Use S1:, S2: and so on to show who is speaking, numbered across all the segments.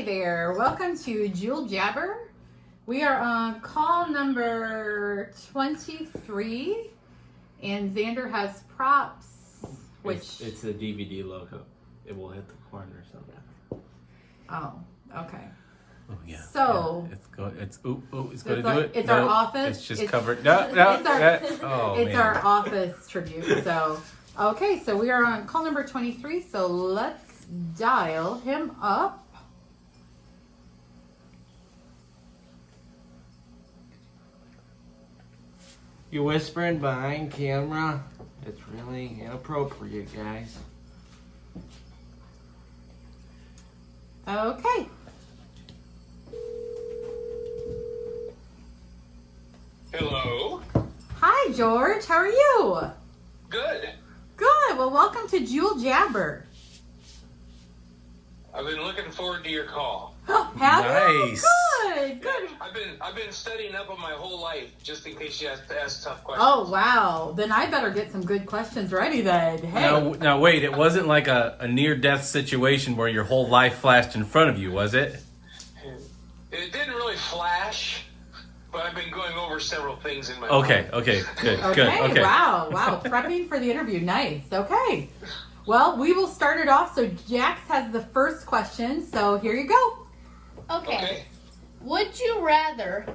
S1: there. Welcome to Jewell Jabber. We are on call number 23, and Xander has props, which...
S2: It's a DVD logo. It will hit the corner sometime.
S1: Oh, okay.
S2: Oh, yeah.
S1: So...
S2: Yeah. It's going to do it.
S1: It's our office.
S2: It's just covered. No.
S1: It's our office tribute. So, okay, so we are on call number 23, so let's dial him up.
S3: You whispering behind camera? It's really inappropriate, guys.
S1: Okay.
S4: Hello.
S1: Hi, George. How are you?
S4: Good.
S1: Good. Well, welcome to Jewell Jabber.
S4: I've been looking forward to your call.
S1: Have you?
S2: Nice.
S1: Good. Good.
S4: I've been studying up on my whole life just in case you have to ask tough questions.
S1: Oh, wow. Then I better get some good questions ready then. Hey.
S2: Now wait, it wasn't like a near-death situation where your whole life flashed in front of you, was it?
S4: It didn't really flash, but I've been going over several things in my
S2: Okay,
S4: mind.
S2: good.
S1: Okay. Wow. Prepping for the interview. Nice. Okay. Well, we will start it off. So Jax has the first question. So here you go.
S5: Okay. Would you rather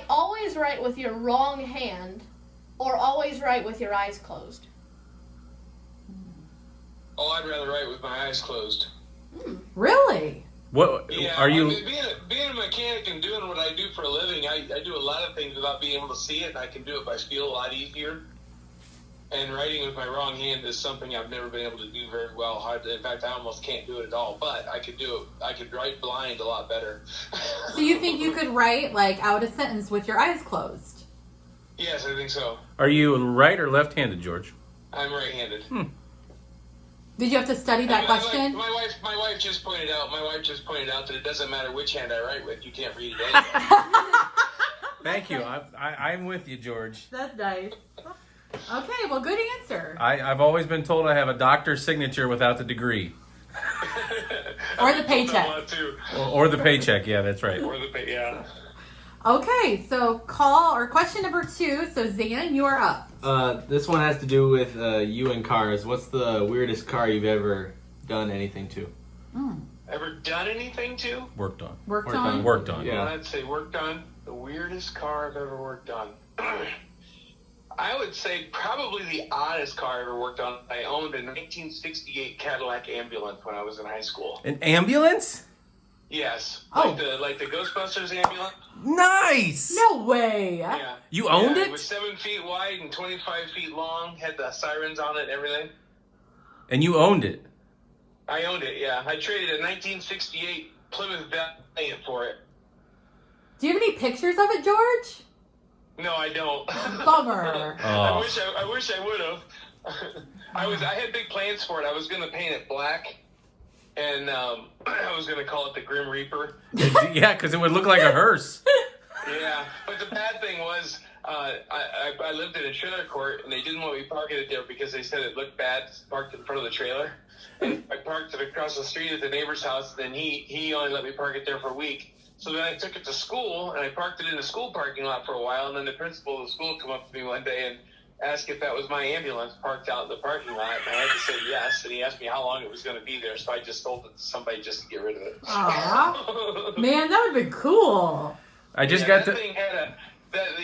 S5: always write with your wrong hand or always write with your eyes closed?
S4: Oh, I'd rather write with my eyes closed.
S1: Really?
S2: What
S4: Yeah,
S2: are you?
S4: I mean, being a mechanic and doing what I do for a living, I do a lot of things without being able to see it, and I can do it by feel a lot easier. And writing with my wrong hand is something I've never been able to do very well. In fact, I almost can't do it at all. But I could do it. I could write blind a lot better.
S1: So you think you could write like out a sentence with your eyes closed?
S4: Yes, I think so.
S2: Are you right or left-handed, George?
S4: I'm right-handed.
S1: Did you have to study that question?
S4: My wife just pointed out. That it doesn't matter which hand I write with. You can't read it anyway.
S2: Thank you. I'm with you, George.
S1: That's nice. Okay, well, good answer.
S2: I've always been told I have a doctor's signature without the degree.
S1: Or the paycheck.
S2: Or the paycheck, yeah, that's right.
S4: Or the pay, yeah.
S1: Okay, so question number 2. So Zan, you are up.
S3: This one has to do with you and cars. What's the weirdest car you've ever done anything to?
S4: Ever done anything to?
S2: Worked on.
S1: Worked on.
S3: Yeah.
S4: Well, I'd say worked on. The weirdest car I've ever worked on. I would say probably the oddest car I ever worked on. I owned a 1968 Cadillac ambulance when I was in high school.
S2: An ambulance?
S4: Yes.
S1: Oh.
S4: Like the Ghostbusters ambulance.
S2: Nice!
S1: No way.
S4: Yeah.
S2: You owned it?
S4: It was 7 feet wide and 25 feet long. Had the sirens on it and everything.
S2: And you owned it?
S4: I owned it, yeah. I traded a 1968 Plymouth Valiant for it.
S1: Do you have any pictures of it, George?
S4: No, I don't.
S1: Bummer.
S4: I wish I would have. I had big plans for it. I was going to paint it black, and I was going to call it the Grim Reaper.
S2: Yeah, because it would look like a hearse.
S4: Yeah, but the bad thing was I lived in a trailer court, and they didn't want me parking it there because they said it looked bad parked in front of the trailer. And I parked it across the street at the neighbor's house, and then he only let me park it there for a week. So then I took it to school, and I parked it in the school parking lot for a while, and then the principal of the school came up to me one day and asked if that was my ambulance parked out in the parking lot, and I had to say yes, and he asked me how long it was going to be there, so I just sold it to somebody just to get rid of it.
S1: Aww. Man, that would have been cool.
S2: I just
S4: Yeah,
S2: got
S4: that thing had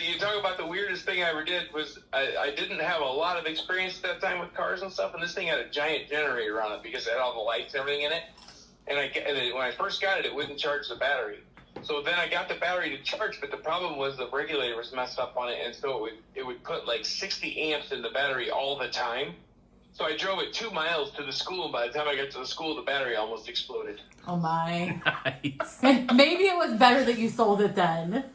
S4: you talk about the weirdest thing I ever did was I didn't have a lot of experience at that time with cars and stuff, and this thing had a giant generator on it because it had all the lights and everything in it, and when I first got it, it wouldn't charge the battery. So then I got the battery to charge, but the problem was the regulator was messed up on it, and so it would put like 60 amps in the battery all the time. So I drove it 2 miles to the school, and by the time I got to the school, the battery almost exploded.
S1: Oh, my.
S2: Nice.
S1: Maybe it was better that you sold it then.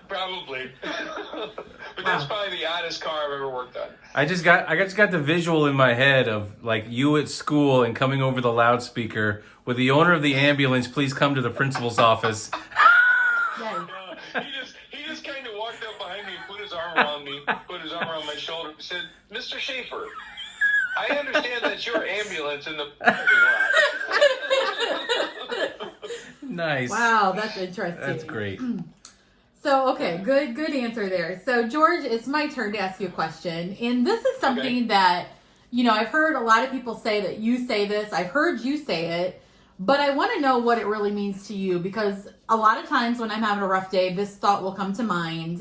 S4: Probably. But that's probably the oddest car I've ever worked on.
S2: I just got the visual in my head of like you at school and coming over the loudspeaker with the owner of the ambulance, please come to the principal's office.
S1: Yeah.
S4: He just kind of walked up behind me and put his arm around my shoulder and said, Mr. Schaefer, I understand that's your ambulance in the parking lot.
S2: Nice.
S1: Wow, that's interesting.
S2: That's great.
S1: So, okay, good answer there. So, George, it's my turn to ask you a question. And this is something that, I've heard a lot of people say that you say this. I've heard you say it. But I want to know what it really means to you, because a lot of times when I'm having a rough day, this thought will come to mind.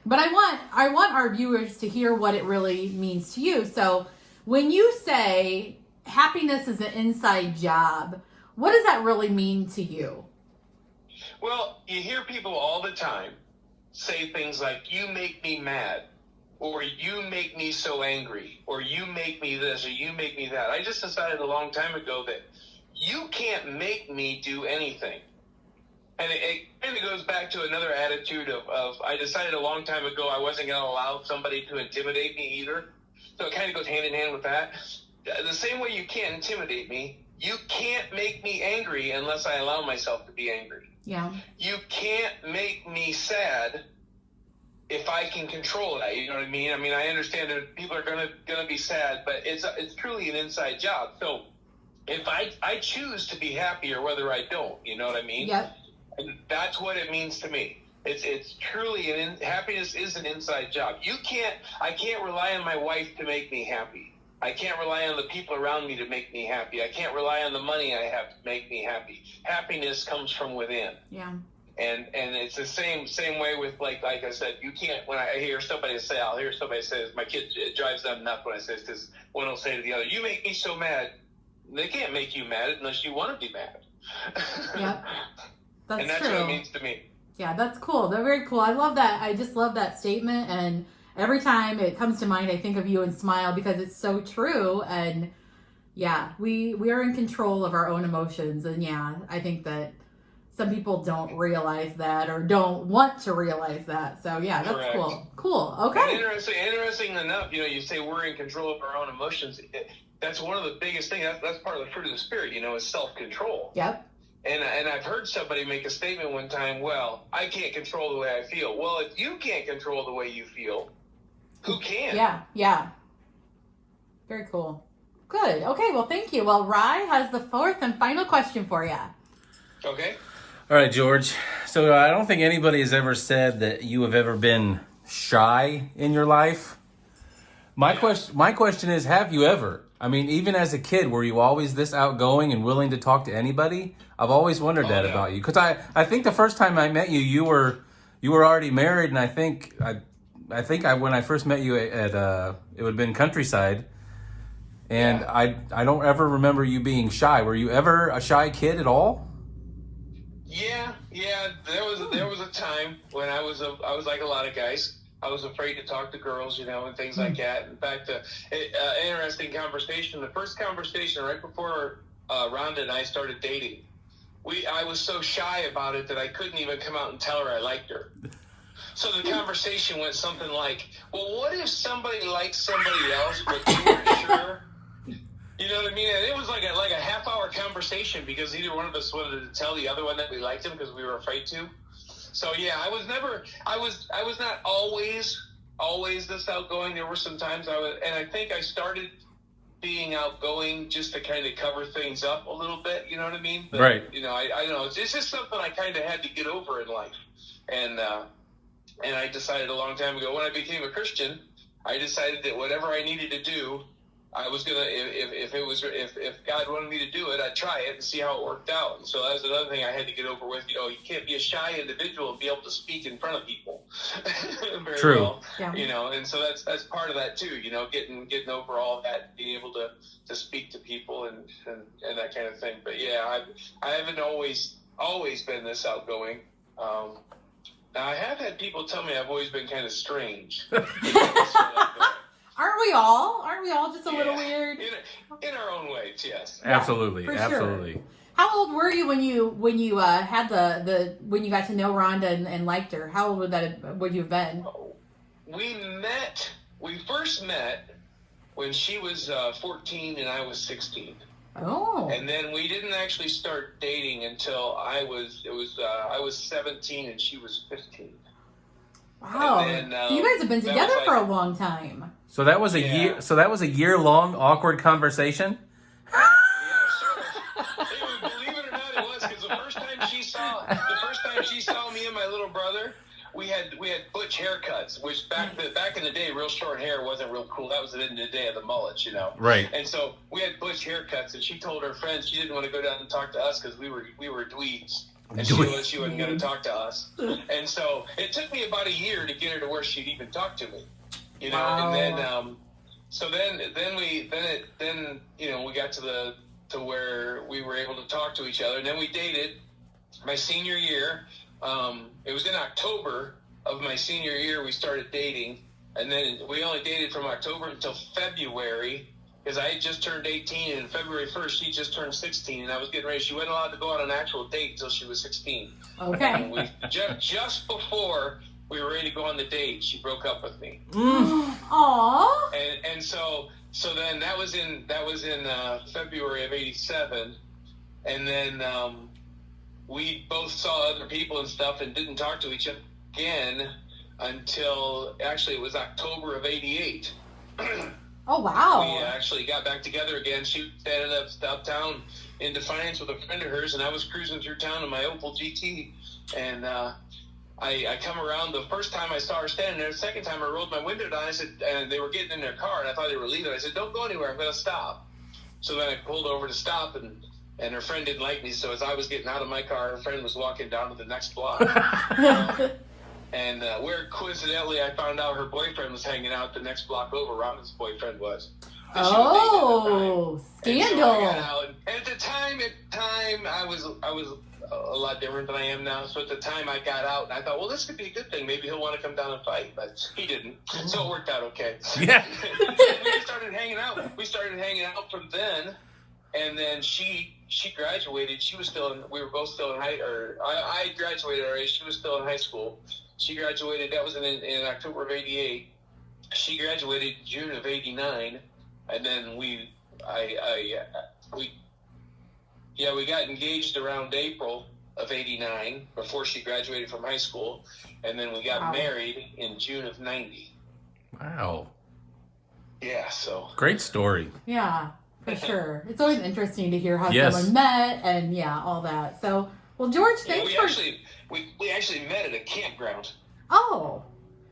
S1: But I want our viewers to hear what it really means to you. So, when you say happiness is an inside job, what does that really mean to you?
S4: Well, you hear people all the time say things like, you make me mad, or you make me so angry, or you make me this, or you make me that. I just decided a long time ago that you can't make me do anything. And it kind of goes back to another attitude of I decided a long time ago I wasn't going to allow somebody to intimidate me either. So it kind of goes hand in hand with that. The same way you can't intimidate me, you can't make me angry unless I allow myself to be angry.
S1: Yeah.
S4: You can't make me sad if I can control that. You know what I mean? I mean, I understand that people are gonna be sad, but it's truly an inside job. So if I choose to be happy or whether I don't, you know what I mean?
S1: Yep.
S4: And that's what it means to me. It's truly happiness is an inside job. I can't rely on my wife to make me happy. I can't rely on the people around me to make me happy. I can't rely on the money I have to make me happy. Happiness comes from within.
S1: Yeah.
S4: And it's the same way with like I said, you can't. When I hear somebody say, I'll hear somebody say this. My kid, it drives them nuts when I say this, because one will say to the other, "You make me so mad." They can't make you mad unless you want to be mad.
S1: Yep. That's
S4: and that's
S1: true.
S4: what it means to me.
S1: Yeah, that's cool. They're very cool. I love that. I just love that statement, and every time it comes to mind, I think of you and smile, because it's so true. And yeah, we are in control of our own emotions. And yeah, I think that some people don't realize that or don't want to realize that. So yeah, that's
S4: Correct.
S1: Cool. Okay.
S4: And interesting enough, you say we're in control of our own emotions. That's one of the biggest things. That's part of the fruit of the spirit, is self-control.
S1: Yep.
S4: And I've heard somebody make a statement one time, well, I can't control the way I feel. Well, if you can't control the way you feel, who can?
S1: Yeah. Very cool. Good. Okay, well, thank you. Well, Rye has the fourth and final question for you.
S4: Okay.
S2: All right, George. So I don't think anybody has ever said that you have ever been shy in your life. My question is, have you ever? I mean, even as a kid, were you always this outgoing and willing to talk to anybody? I've always wondered that about you, because I think the first time I met you, you were already married, and I think when I first met you at it would have been Countryside, and I don't ever remember you being shy. Were you ever a shy kid at all?
S4: Yeah. There was a time when I was like a lot of guys. I was afraid to talk to girls, and things like that. In fact, interesting conversation. The first conversation right before Rhonda and I started dating, I was so shy about it that I couldn't even come out and tell her I liked her. So the conversation went something like, well, what if somebody likes somebody else, but you weren't sure? You know what I mean? And it was like a half-hour conversation, because either one of us wanted to tell the other one that we liked him because we were afraid to. So yeah, I was not always this outgoing. There were some times and I think I started being outgoing just to kind of cover things up a little bit. You know what I mean? But,
S2: right.
S4: I don't know. It's just something I kind of had to get over in life. And I decided a long time ago when I became a Christian, I decided that whatever I needed to do, I was gonna, if God wanted me to do it, I'd try it and see how it worked out. And so that was another thing I had to get over with. You can't be a shy individual and be able to speak in front of people very
S2: True.
S4: well.
S1: Yeah.
S4: And so that's part of that too. Getting over all that, being able to speak to people and that kind of thing. But yeah, I haven't always been this outgoing. Now I have had people tell me I've always been kind of strange.
S1: Aren't we all? Just a little weird?
S4: In our own ways, yes.
S2: Absolutely.
S1: For
S2: Absolutely.
S1: Sure. How old were you when you had when you got to know Rhonda and liked her? How old would you have been?
S4: We first met when she was 14 and I was 16.
S1: Oh.
S4: And then we didn't actually start dating until I was 17 and she was 15.
S1: Wow.
S4: And then,
S1: so you guys have been together for a long time.
S2: So that was a year. So that was a year-long awkward conversation.
S4: Yeah, sure. Believe it or not, it was, because the first time she saw me and my little brother, we had butch haircuts, which back in the day, real short hair wasn't real cool. That was the end of the day of the mullets, you know.
S2: Right.
S4: And so we had butch haircuts, and she told her friends she didn't want to go down and talk to us because we were dweebs, and she wasn't going to talk to us. And so it took me about a year to get her to where she'd even talk to me, you know.
S1: Wow.
S4: And then so then we got to where we were able to talk to each other, and then we dated. My senior year, it was in October of my senior year we started dating, and then we only dated from October until February, because I had just turned 18, and February 1st she just turned 16, and I was getting ready. She wasn't allowed to go on an actual date until she was 16.
S1: Okay.
S4: And just before we were ready to go on the date, she broke up with me.
S1: Aww.
S4: And so then that was in February of '87, and then we both saw other people and stuff and didn't talk to each other again until actually it was October of '88.
S1: Oh, wow.
S4: We actually got back together again. She ended up downtown in Defiance with a friend of hers, and I was cruising through town in my Opel GT, and I come around. The first time I saw her standing there, the second time I rolled my window down, I said, and they were getting in their car, and I thought they were leaving. I said, "Don't go anywhere, I'm going to stop." So then I pulled over to stop, and her friend didn't like me, so as I was getting out of my car, her friend was walking down to the next block. And where coincidentally I found out her boyfriend was hanging out the next block over. Robin's boyfriend was. And she was dating at the time.
S1: Scandal.
S4: And so I got out, and at the time I was a lot different than I am now. So at the time I got out, and I thought, well, this could be a good thing. Maybe he'll want to come down and fight, but he didn't. So it worked out okay.
S2: Yeah.
S4: We started hanging out. We started hanging out from then, and then she graduated. We were both still in I graduated already. She was still in high school. She graduated. That was in October of '88. She graduated June of '89, and then we got engaged around April of '89 before she graduated from high school, and then we got married in June of '90.
S2: Wow.
S4: Yeah. So
S2: Great story.
S1: Yeah, for sure. It's always interesting to hear how
S2: Yes.
S1: someone met and all that. So, well, George, thanks
S4: we actually met at a campground.
S1: Oh,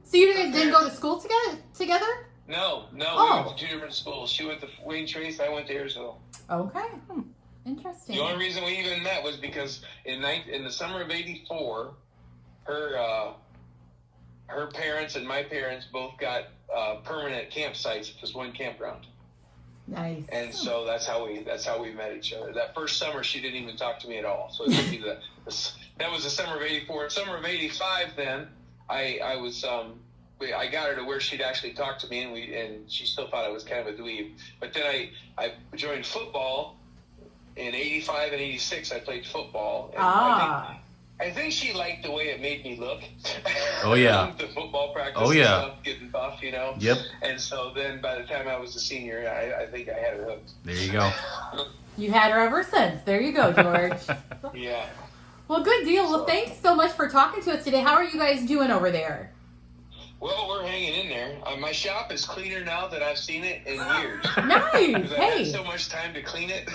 S1: so you guys didn't go to school together?
S4: No, we
S1: Oh.
S4: went to two different schools. She went to Wayne Trace, I went to Ayersville.
S1: Okay. Interesting.
S4: The only reason we even met was because in the summer of '84, her parents and my parents both got permanent campsites at this one campground.
S1: Nice.
S4: And so that's how we met each other. That first summer, she didn't even talk to me at all. So it would be that was the summer of '84. Summer of '85, then I was I got her to where she'd actually talk to me, and she still thought I was kind of a dweeb. But then I joined football in '85 and '86. I played football. And I think she liked the way it made me look.
S2: Oh, yeah.
S4: The football practice
S2: Oh, yeah.
S4: and stuff, getting buff, you know.
S2: Yep.
S4: And so then by the time I was a senior, I think I had her hooked.
S2: There you go.
S1: You had her ever since. There you go, George.
S4: Yeah.
S1: Well, good deal. Well, thanks so much for talking to us today. How are you guys doing over there?
S4: Well, we're hanging in there. My shop is cleaner now than I've seen it in years.
S1: Nice.
S4: Because I
S1: Hey.
S4: had so much time to clean it.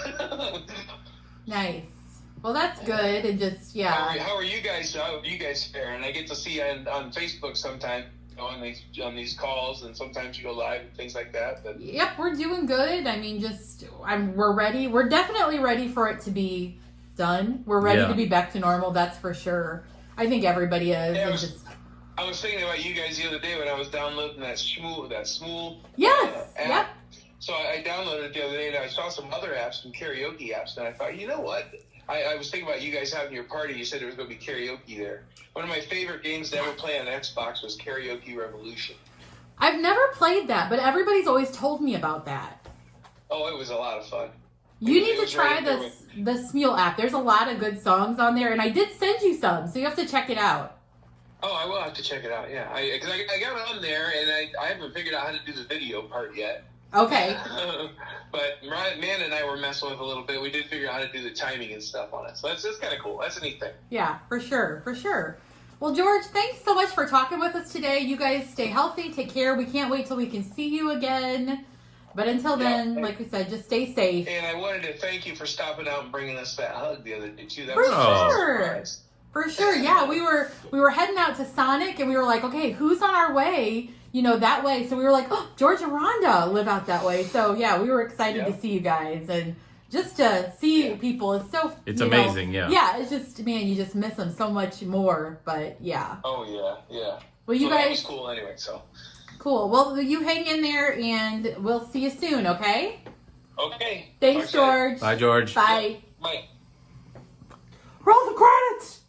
S1: Nice. Well, that's good. And just,
S4: How are you guys? How are you guys faring? I get to see you on Facebook sometimes on these calls, and sometimes you go live and things like that. But
S1: Yep, we're doing good. I mean, we're ready. We're definitely ready for it to be done. We're ready to be back to normal. That's for sure. I think everybody is.
S4: Yeah, I was thinking about you guys the other day when I was downloading that Shmool
S1: Yes.
S4: app.
S1: Yep.
S4: So I downloaded it the other day, and I saw some other apps, some karaoke apps, and I thought, you know what? I was thinking about you guys having your party. You said there was going to be karaoke there. One of my favorite games to ever play on Xbox was Karaoke Revolution.
S1: I've never played that, but everybody's always told me about that.
S4: Oh, it was a lot of fun.
S1: You need to try the Smule app. There's a lot of good songs on there, and I did send you some, so you have to check it out.
S4: Oh, I will have to check it out, yeah. Because I got on there, and I haven't figured out how to do the video part yet.
S1: Okay.
S4: But Man and I were messing with it a little bit. We did figure out how to do the timing and stuff on it. So that's kind of cool. That's a neat thing.
S1: Yeah, for sure. Well, George, thanks so much for talking with us today. You guys stay healthy, take care. We can't wait till we can see you again. But until then, like we said, just stay safe.
S4: And I wanted to thank you for stopping out and bringing us that hug the other day, too. That
S1: For
S4: was
S1: sure.
S4: a surprise.
S1: For sure, yeah. We were heading out to Sonic, and we were like, okay, who's on our way? That way. So we were like, oh, George and Rhonda live out that way. So yeah, we were excited to see you guys, and just to see people is so.
S2: It's amazing, yeah.
S1: Yeah, it's just, man, you just miss them so much more. But yeah.
S4: Oh yeah.
S1: Well, you
S4: that
S1: guys.
S4: was cool anyway. So.
S1: Cool. Well, you hang in there, and we'll see you soon. Okay.
S4: Okay.
S1: Thanks, George.
S2: Bye, George.
S1: Bye.
S4: Bye.
S3: Roll the credits!